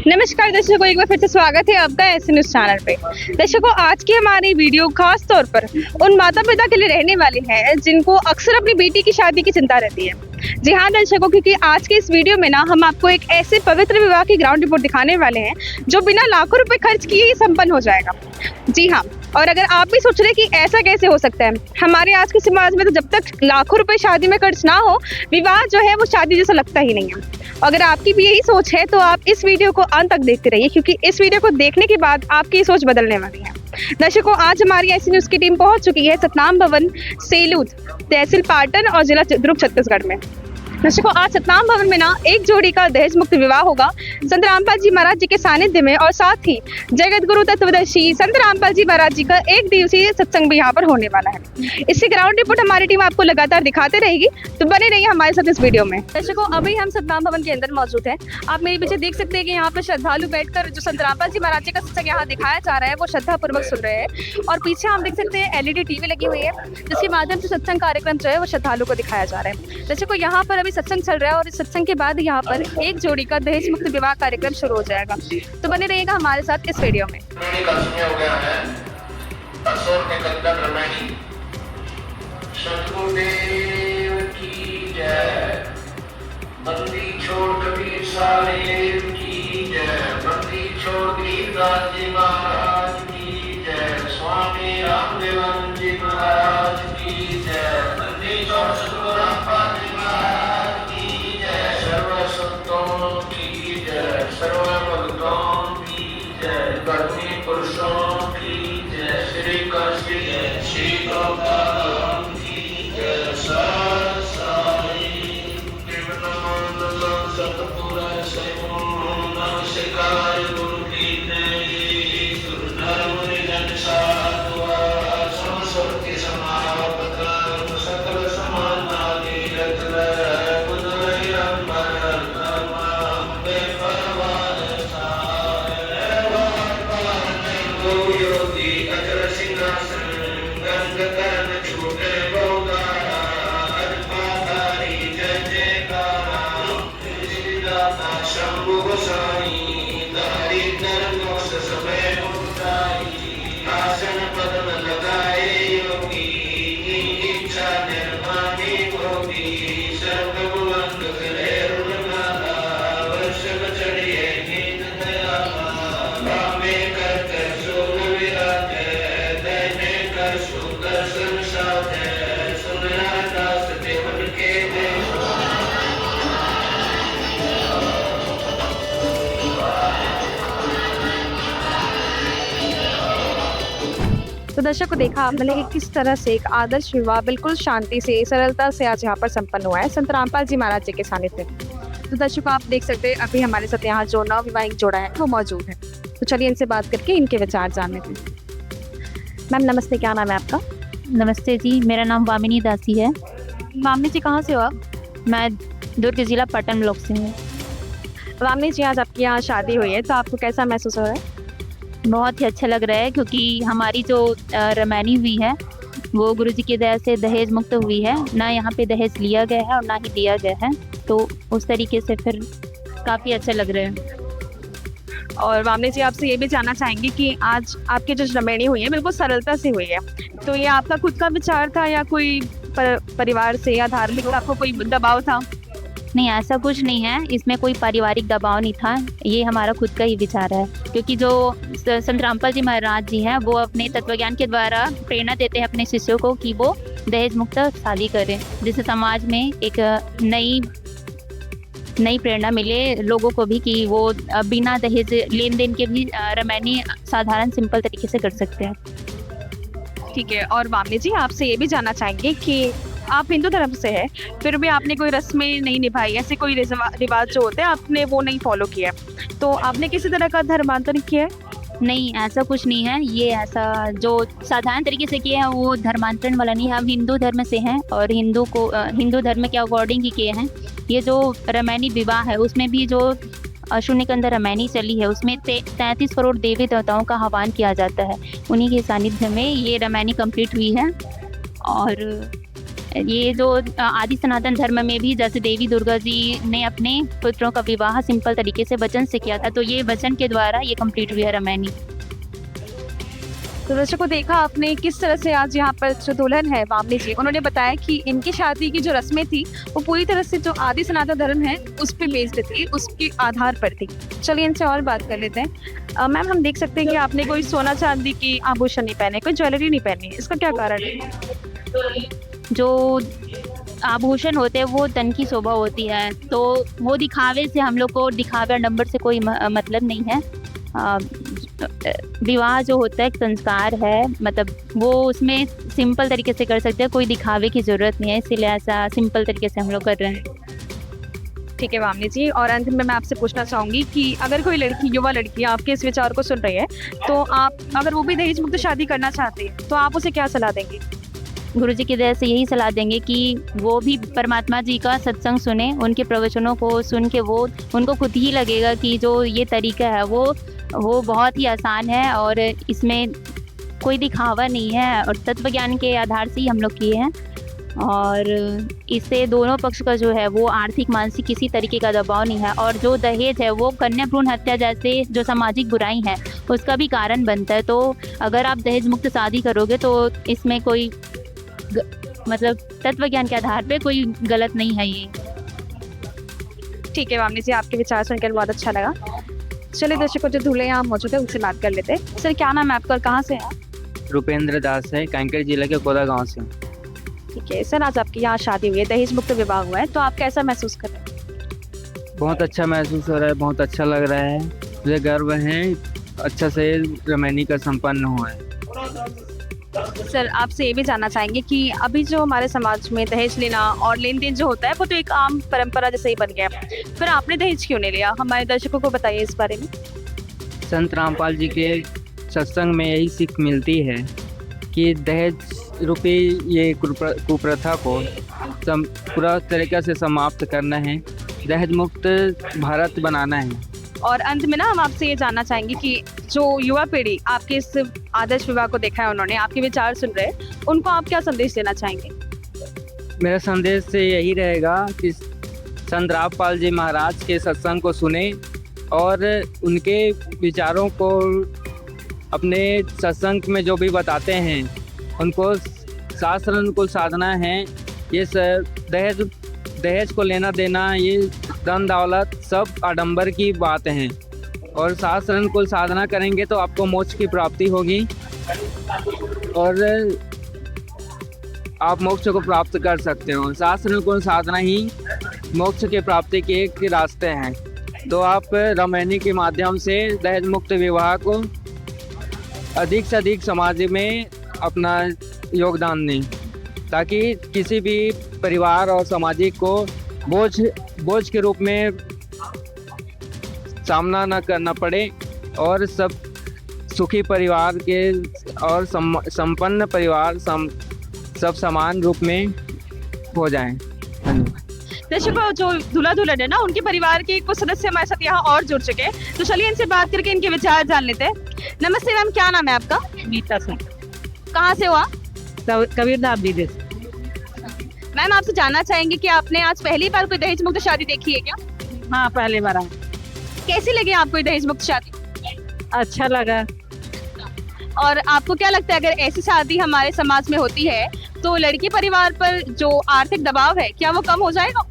नमस्कार दर्शकों, एक बार फिर से स्वागत है आपका ऐसे न्यूज़ चैनल पे। दर्शकों, आज की हमारी वीडियो खास तौर पर उन माता पिता के लिए रहने वाली है जिनको अक्सर अपनी बेटी की शादी की चिंता रहती है। जी हाँ दर्शकों, क्योंकि आज की इस वीडियो में ना हम आपको एक ऐसे पवित्र विवाह की ग्राउंड रिपोर्ट दिखाने वाले हैं जो बिना लाखों रुपए खर्च किए ही संपन्न हो जाएगा। जी हाँ, और अगर आप भी सोच रहे हैं कि ऐसा कैसे हो सकता है, हमारे आज के समाज में तो जब तक लाखों रुपए शादी में खर्च ना हो, विवाह जो है वो शादी जैसा लगता ही नहीं है। अगर आपकी भी यही सोच है तो आप इस वीडियो को अंत तक देखते रहिए, क्योंकि इस वीडियो को देखने के बाद आपकी ये सोच बदलने वाली है। दर्शकों, आज हमारी ऐसी न्यूज़ की टीम पहुंच चुकी है सतनाम भवन, सेलूद, तहसील पाटन और जिला दुर्ग छत्तीसगढ़ में। दर्शकों, आज सतनाम भवन में ना एक जोड़ी का दहेज मुक्त विवाह होगा संत रामपाल जी महाराज जी के सानिध्य में, और साथ ही जगत गुरु तत्वदर्शी संत रामपाल जी महाराज जी का एक दिवसीय सत्संग भी यहाँ पर होने वाला है। इसकी ग्राउंड रिपोर्ट हमारी टीम आपको लगातार दिखाते रहेगी, तो बने रहिए हमारे साथ इस वीडियो में। दर्शकों, अभी हम सतनाम भवन के अंदर मौजूद हैं। आप मेरे पीछे देख सकते हैं कि यहाँ पर श्रद्धालु बैठकर जो संत रामपाल जी महाराज जी का सत्संग यहाँ दिखाया जा रहा है वो श्रद्धापूर्वक सुन रहे हैं, और पीछे हम देख सकते हैं LED टीवी लगी हुई है जिसके माध्यम से सत्संग कार्यक्रम जो है वो श्रद्धालु को दिखाया जा रहा है। दर्शकों, यहाँ पर अभी सत्संग चल रहा है और इस सत्संग के बाद यहाँ पर एक जोड़ी का दहेज मुक्त विवाह कार्यक्रम शुरू हो जाएगा, तो बने रहिएगा हमारे साथ इस वीडियो में। बंदी छोड़ कबीर साहेब की जय, बंदी छोड़ गरीबदास जी महाराज की जय, स्वामी रामदेवन जी महाराज की जय, बंदी छोड़ सतगुरु रामपाल जी महाराज की जय, सर्व संतों की जय, सर्व भक्तों की जय, कर्मी पुरुषों की जय, श्री कृष्ण जय, श्री प्रभुपाद की जय, सत साई सतपुरा नमस्कार गुरु की जय, गुरु धर्म निधन साधुआ संस्कृति समापत सकल समानादि रत्न बुद्धि अंबर नमः परवान साय गो योगी अजर सिंहासन गंग कर्ण छूटे बहुदारा अल्पाधारी जय जयकारा शंभु गोसाई दारिद्र मोक्ष समय मुक्ताई आसन पद्म लगाए योगी इच्छा निर्माणी होगी सर्व बुलंद करे रुणमाला वर्षभ चढ़िए नीत दयाला बामे कर कर सोल विराजे दैने कर सुदर्शन साधे सुनया दास देवन के देश। तो दर्शकों, देखा आपने कि किस तरह से एक आदर्श विवाह बिल्कुल शांति से, सरलता से आज यहाँ पर संपन्न हुआ है संत रामपाल जी महाराज जी के सानिध्य में। तो दर्शकों, आप देख सकते हैं अभी हमारे साथ यहाँ जो नवविवाहित जोड़ा है वो मौजूद है, तो चलिए इनसे बात करके इनके विचार जान लेते हैं। मैम नमस्ते, क्या नाम है आपका? नमस्ते जी, मेरा नाम वामिनी दासी है। वामिनी जी, कहाँ से हो आप? मैं दुर्ग जिला पटन ब्लॉक से हूँ। वामिनी जी, आज आपकी यहाँ शादी हुई है तो आपको कैसा महसूस हो रहा है? बहुत ही अच्छा लग रहा है, क्योंकि हमारी जो रमैनी हुई है वो गुरुजी की दया से दहेज मुक्त हुई है। ना यहाँ पे दहेज लिया गया है और ना ही दिया गया है, तो उस तरीके से फिर काफ़ी अच्छा लग रहा है। और वामिनी जी, आपसे ये भी जानना चाहेंगे कि आज आपकी जो रमैनी हुई है बिल्कुल सरलता से हुई है, तो ये आपका खुद का विचार था या कोई परिवार से या धार्मिक आपको कोई दबाव था? नहीं, ऐसा कुछ नहीं है, इसमें कोई पारिवारिक दबाव नहीं था, ये हमारा खुद का ही विचार है। क्योंकि जो संत रामपाल जी महाराज जी हैं वो अपने तत्वज्ञान के द्वारा प्रेरणा देते हैं अपने शिष्यों को कि वो दहेज मुक्त शादी करें, जिससे समाज में एक नई प्रेरणा मिले लोगों को भी कि वो बिना दहेज लेन देन के भी रमैनी साधारण सिंपल तरीके से कर सकते हैं। ठीक है, और वामिनी जी, आपसे ये भी जानना चाहेंगे कि आप हिंदू धर्म से है, फिर भी आपने कोई रस्में नहीं निभाई, ऐसे कोई रिवाज जो होते हैं आपने वो नहीं फॉलो किया, तो आपने किसी तरह का धर्मांतरण किया है? नहीं, ऐसा कुछ नहीं है, ये ऐसा जो साधारण तरीके से किया है वो धर्मांतरण वाला नहीं है। हम हिंदू धर्म से हैं और हिंदू धर्म के अकॉर्डिंग ही किए हैं। ये जो रमैनी विवाह है उसमें भी जो शून्य के अंदर रमैनी चली है उसमें 33 करोड़ देवी देवताओं का आह्वान किया जाता है, उन्हीं के सानिध्य में ये रमैनी कंप्लीट हुई है। और ये जो आदि सनातन धर्म में भी जैसे देवी दुर्गा जी ने अपने पुत्रों का विवाह सिंपल तरीके से वचन से किया था, तो ये वचन के द्वारा ये कंप्लीट हुई है रामायणी। तो दर्शकों देखा आपने किस तरह से आज यहाँ पर जो दुल्हन है वामनी जी, उन्होंने बताया कि इनकी शादी की जो रस्में थी वो पूरी तरह से जो आदि सनातन धर्म है उस पर बेस्ड थी, उसके आधार पर थी। चलिए इनसे और बात कर लेते हैं। मैम हम देख सकते हैं कि आपने कोई सोना चांदी की आभूषण नहीं पहने, कोई ज्वेलरी नहीं पहनी, इसका क्या कारण है? जो आभूषण होते हैं वो तन की शोभा होती है, तो वो दिखावे से, हम लोग को दिखावे नंबर से कोई मतलब नहीं है। विवाह जो होता है एक संस्कार है, मतलब वो उसमें सिंपल तरीके से कर सकते हैं, कोई दिखावे की ज़रूरत नहीं है, इसीलिए ऐसा सिंपल तरीके से हम लोग कर रहे हैं। ठीक है वामनी जी, और अंत में मैं आपसे पूछना चाहूँगी कि अगर कोई लड़की, युवा लड़की आपके इस विचार को सुन रही है, तो आप अगर वो भी दहेज मुक्त शादी करना चाहती है तो आप उसे क्या सलाह देंगी? गुरुजी की दया से यही सलाह देंगे कि वो भी परमात्मा जी का सत्संग सुने, उनके प्रवचनों को सुन के वो उनको खुद ही लगेगा कि जो ये तरीका है वो बहुत ही आसान है और इसमें कोई दिखावा नहीं है और तत्व ज्ञान के आधार से ही हम लोग किए हैं। और इससे दोनों पक्ष का जो है वो आर्थिक मानसिक किसी तरीके का दबाव नहीं है, और जो दहेज है वो कन्या भ्रूण हत्या जैसे जो सामाजिक बुराई है उसका भी कारण बनता है। तो अगर आप दहेज मुक्त शादी करोगे तो इसमें कोई मतलब तत्व ज्ञान के आधार पे कोई गलत नहीं है ये। ठीक है वामनी जी, आपके विचार सुनकर बहुत अच्छा लगा। चलिए दर्शकों, जो दूल्हे यहाँ मौजूद है उनसे बात कर लेते हैं। सर क्या नाम है आपका और कहाँ से हैं? रुपेंद्र दास है, कांकेर जिले के कोदा गांव से। ठीक है सर, आज आपकी यहाँ शादी हुई है, दहेज मुक्त विवाह हुआ है, तो आप कैसा महसूस कर रहे हैं? बहुत अच्छा महसूस हो रहा है, बहुत अच्छा लग रहा है, मुझे गर्व है, अच्छा से रामायणी का संपन्न हुआ है। सर आपसे ये भी जानना चाहेंगे कि अभी जो हमारे समाज में दहेज लेना और लेन देन जो होता है वो तो एक आम परंपरा जैसे ही बन गया, फिर आपने दहेज क्यों नहीं लिया? हमारे दर्शकों को बताइए इस बारे में। संत रामपाल जी के सत्संग में यही सीख मिलती है कि दहेज रूपी ये कुप्रथा को पूरा तरीके से समाप्त करना है, दहेज मुक्त भारत बनाना है। और अंत में ना हम आपसे ये जानना चाहेंगे कि जो युवा पीढ़ी आपके इस आदर्श विवाह को देखा है, उन्होंने आपके विचार सुन रहे हैं, उनको आप क्या संदेश देना चाहेंगे? मेरा संदेश से यही रहेगा कि संत रामपाल जी महाराज के सत्संग को सुने और उनके विचारों को अपने सत्संग में जो भी बताते हैं उनको शास्त्र अनुकूल साधना है। ये दहेज को लेना देना, ये धन दौलत सब आडंबर की बात है, और शास्त्र अनुकूल साधना करेंगे तो आपको मोक्ष की प्राप्ति होगी और आप मोक्ष को प्राप्त कर सकते हो। शास्त्र अनुकूल साधना ही मोक्ष के प्राप्ति के एक रास्ते हैं। तो आप रामायणी के माध्यम से दहेज मुक्त विवाह को अधिक से अधिक समाज में अपना योगदान दें, ताकि किसी भी परिवार और सामाजिक को बोझ के रूप में सामना न करना पड़े और सब सुखी परिवार के और संपन्न परिवार सब समान रूप में हो जाएं। दर्शकों, जो दूल्हा दुल्हन है ना, उनके परिवार के कुछ सदस्य हमारे साथ यहाँ और जुड़ चुके हैं, तो चलिए इनसे बात करके इनके विचार जान लेते हैं। नमस्ते मैम, क्या नाम है आपका? मीता सिंह, कहाँ से हुआ? कबीरधाम विदेश। मैम आपसे जानना चाहेंगे कि आपने आज पहली बार कोई दहेज मुक्त शादी देखी है क्या? हाँ, पहले बार आए। कैसी लगी आपको ये दहेज मुक्त शादी? अच्छा लगा। और आपको क्या लगता है अगर ऐसी शादी हमारे समाज में होती है तो लड़की परिवार पर जो आर्थिक दबाव है क्या वो कम हो जाएगा?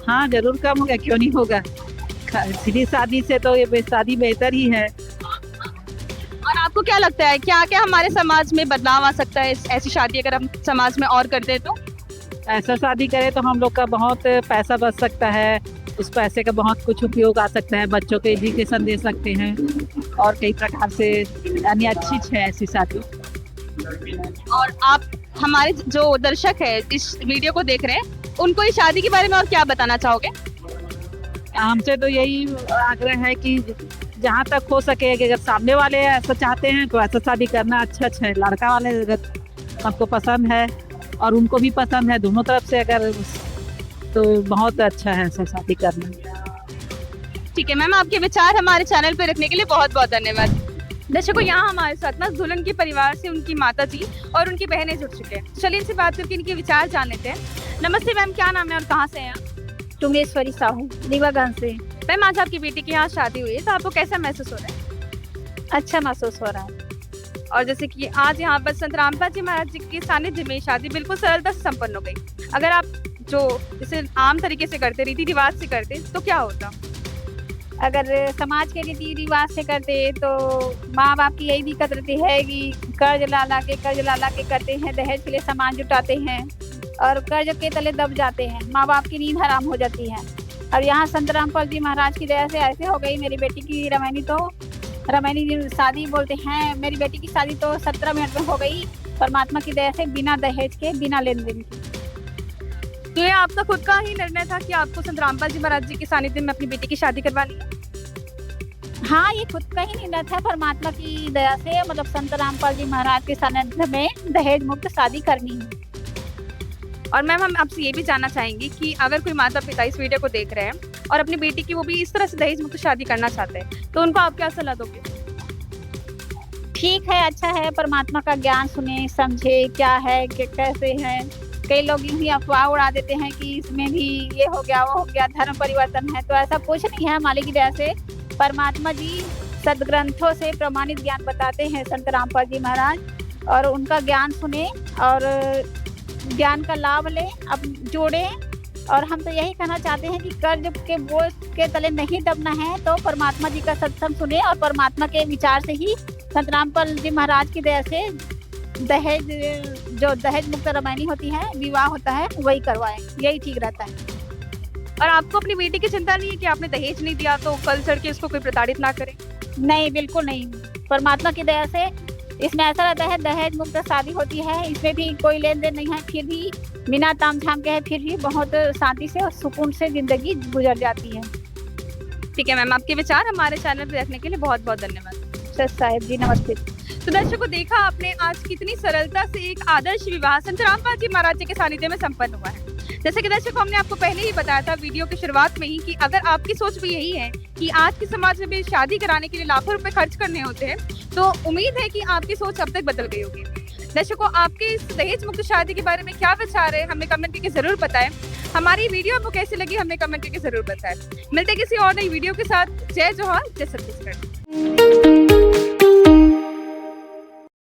हाँ, जरूर कम होगा, क्यों नहीं होगा। सीधी शादी से तो ये शादी बेहतर ही है। और आपको क्या लगता है क्या क्या हमारे समाज में बदलाव आ सकता है ऐसी शादी अगर हम समाज में और कर दे तो? ऐसा शादी करे तो हम लोग का बहुत पैसा बच सकता है, उस पैसे का बहुत कुछ उपयोग आ सकता है, बच्चों को एजुकेशन दे सकते हैं और कई प्रकार से, यानी अच्छी है ऐसी शादी। और आप हमारे जो दर्शक है इस वीडियो को देख रहे हैं, उनको इस शादी के बारे में और क्या बताना चाहोगे? हमसे तो यही आग्रह है कि जहाँ तक हो सके कि अगर सामने वाले ऐसा चाहते हैं तो ऐसा शादी करना अच्छा है। लड़का वाले अगर हमको पसंद है और उनको भी पसंद है, दोनों तरफ से अगर, तो बहुत अच्छा है ऐसा शादी करना। ठीक है मैम, आपके विचार हमारे चैनल पे रखने के लिए बहुत बहुत धन्यवाद। दर्शकों, यहाँ हमारे साथ ना दुल्हन के परिवार से उनकी माता जी और उनकी बहनें जुड़ चुके हैं। चलिए इनसे बात करके इनके विचार जान लेते हैं। नमस्ते मैम, क्या नाम है और कहाँ से हैं आप? टुंगेश्वरी साहू, रीवागंज से। मैम, आज आपकी बेटी के यहाँ शादी हुई है तो आपको कैसा महसूस हो रहा है? अच्छा महसूस हो रहा है। और जैसे कि आज यहाँ पर संत रामपाल जी महाराज जी के सानिध्य में शादी बिल्कुल सरलता से संपन्न हो गई। अगर आप जो इसे आम तरीके से करते, रीति रिवाज से करते, तो क्या होता? अगर समाज के रीति रिवाज से करते तो माँ बाप की यही दिक्कत रहती है कि कर्ज ला ला के करते हैं, दहेज के लिए सामान जुटाते हैं और कर्ज के तले दब जाते हैं, माँ बाप की नींद हराम हो जाती है। और यहाँ संत रामपाल जी महाराज की दया से ऐसे हो गई मेरी बेटी की रमैनी शादी बोलते हैं, मेरी बेटी की शादी तो 17 मिनट में हो गई, परमात्मा की दया से, बिना दहेज के, बिना लेन देन के। तो ये आपका खुद का ही निर्णय था कि आपको संत रामपाल जी महाराज जी के सानिध्य में अपनी बेटी की शादी करवानी है? हाँ, ये खुद का ही निर्णय था, परमात्मा की दया से, मतलब संत रामपाल जी महाराज के सानिध्य में दहेज मुक्त शादी करनी है। और मैम, हम आपसे ये भी जानना चाहेंगे कि अगर कोई माता पिता इस वीडियो को देख रहे हैं और अपनी बेटी की वो भी इस तरह से दहेज मुक्त शादी करना चाहते हैं, तो उनको आप क्या सलाह दोगे? ठीक है, अच्छा है, परमात्मा का ज्ञान सुने, समझे क्या है, कैसे है। कई लोग यूं ही अफवाह उड़ा देते हैं कि इसमें भी ये हो गया, वो हो गया, धर्म परिवर्तन है, तो ऐसा कुछ नहीं है। मालिक की दया से परमात्मा जी सदग्रंथों से प्रमाणित ज्ञान बताते हैं संत रामपाल जी महाराज, और उनका ज्ञान सुने और ज्ञान का लाभ लें, अब जोड़ें। और हम तो यही कहना चाहते हैं कि कर्ज के बोझ के तले नहीं दबना है, तो परमात्मा जी का सत्संग सुने और परमात्मा के विचार से ही संत रामपाल जी महाराज की दया से दहेज मुक्त रमैनी होती है, विवाह होता है, वही करवाएं, यही ठीक रहता है। और आपको अपनी बेटी की चिंता नहीं है कि आपने दहेज नहीं दिया तो कल चढ़ के उसको कोई प्रताड़ित ना करे? नहीं, बिल्कुल नहीं। परमात्मा की दया से इसमें ऐसा रहता है, दहेज मुक्त शादी होती है, इसमें भी कोई लेन देन नहीं है, फिर भी बिना ताम झाम के है, फिर भी बहुत शांति से और सुकून से जिंदगी गुजर जाती है। ठीक है मैम, आपके विचार हमारे चैनल पर रखने के लिए बहुत बहुत धन्यवाद। सच साहेब जी, नमस्ते। तो दर्शकों, देखा आपने आज कितनी सरलता से एक आदर्श विवाह संत रामपाल जी महाराज जी के सानिध्य में संपन्न हुआ है। जैसे कि दर्शकों, हमने आपको पहले ही बताया था वीडियो की शुरुआत में ही कि अगर आपकी सोच भी यही है कि आज के समाज में भी शादी कराने के लिए लाखों रुपए खर्च करने होते हैं, तो उम्मीद है कि आपकी सोच अब तक बदल गई होगी। दर्शकों, आपके इस दहेज मुक्त शादी के बारे में क्या विचार है, हमें कमेंट करके जरूर बताएं। हमारी वीडियो आपको कैसी लगी, हमें कमेंट करके जरूर बताएं। मिलते किसी और नई वीडियो के साथ। जय जोहार, जय छत्तीसगढ़।